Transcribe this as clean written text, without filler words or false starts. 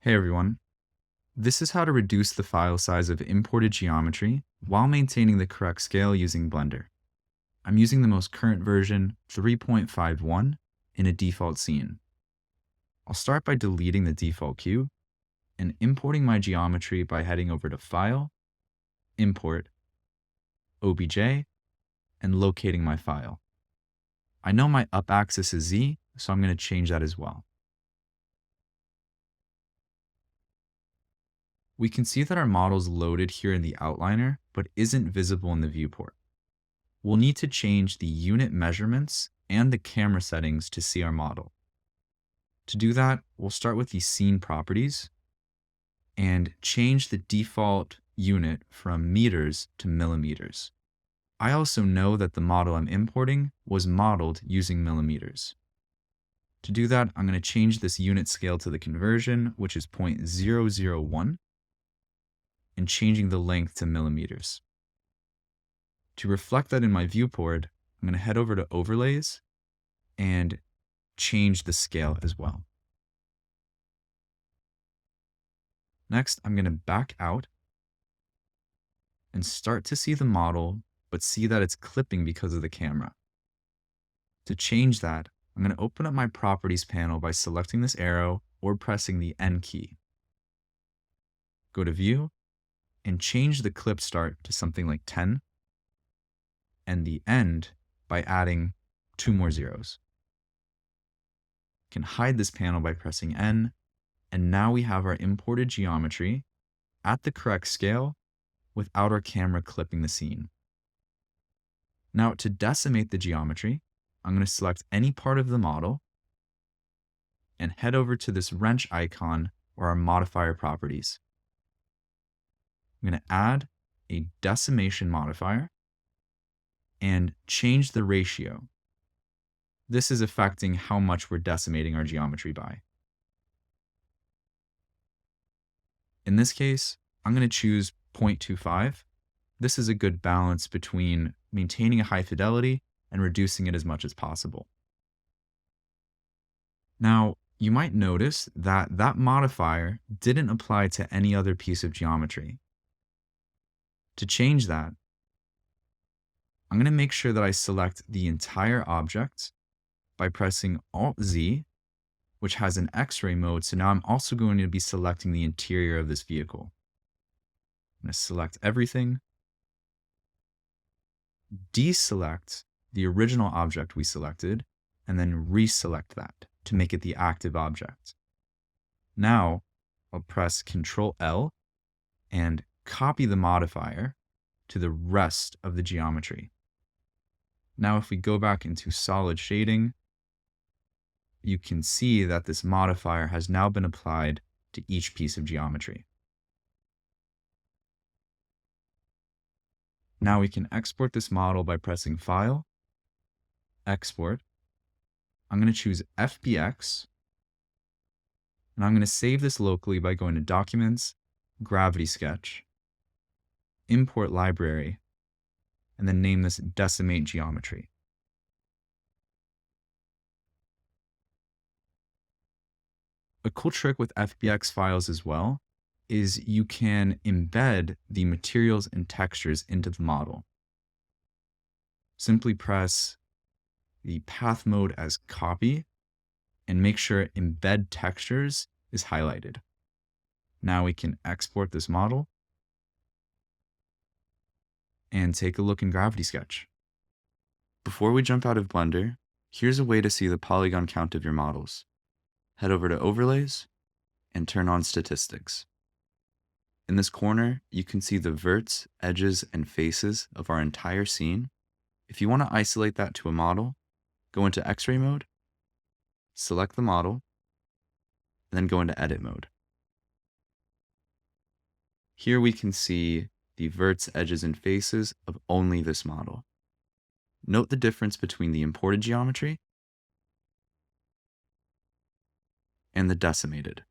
Hey everyone, this is how to reduce the file size of imported geometry while maintaining the correct scale using Blender. I'm using the most current version, 3.51, in a default scene. I'll start by deleting the default queue and importing my geometry by heading over to File, Import, OBJ, and locating my file. I know my up axis is Z, so I'm going to change that as well. We can see that our model's loaded here in the outliner, but isn't visible in the viewport. We'll need to change the unit measurements and the camera settings to see our model. To do that, we'll start with the scene properties and change the default unit from meters to millimeters. I also know that the model I'm importing was modeled using millimeters. To do that, I'm going to change this unit scale to the conversion, which is 0.001, and changing the length to millimeters. To reflect that in my viewport, I'm going to head over to Overlays and change the scale as well. Next, I'm going to back out and start to see the model, but see that it's clipping because of the camera. To change that, I'm going to open up my Properties panel by selecting this arrow or pressing the N key. Go to View and change the clip start to something like 10 and the end by adding 2 more zeros. You can hide this panel by pressing N, and now we have our imported geometry at the correct scale without our camera clipping the scene. Now to decimate the geometry, I'm going to select any part of the model and head over to this wrench icon or our modifier properties. I'm going to add a decimation modifier and change the ratio. This is affecting how much we're decimating our geometry by. In this case, I'm going to choose 0.25. This is a good balance between maintaining a high fidelity and reducing it as much as possible. Now, you might notice that that modifier didn't apply to any other piece of geometry. To change that, I'm going to make sure that I select the entire object by pressing Alt-Z, which has an X-ray mode, so now I'm also going to be selecting the interior of this vehicle. I'm going to select everything, deselect the original object we selected, and then reselect that to make it the active object. Now, I'll press Ctrl-L and copy the modifier to the rest of the geometry. Now, if we go back into solid shading, you can see that this modifier has now been applied to each piece of geometry. Now we can export this model by pressing File, Export. I'm going to choose FBX, and I'm going to save this locally by going to Documents, Gravity Sketch, Import Library, and then name this Decimate Geometry. A cool trick with FBX files as well is you can embed the materials and textures into the model. Simply press the path mode as copy and make sure embed textures is highlighted. Now we can export this model and take a look in Gravity Sketch. Before we jump out of Blender, here's a way to see the polygon count of your models. Head over to Overlays and turn on Statistics. In this corner, you can see the verts, edges, and faces of our entire scene. If you want to isolate that to a model, go into X-ray mode, select the model, and then go into Edit mode. Here we can see the verts, edges, and faces of only this model. Note the difference between the imported geometry and the decimated.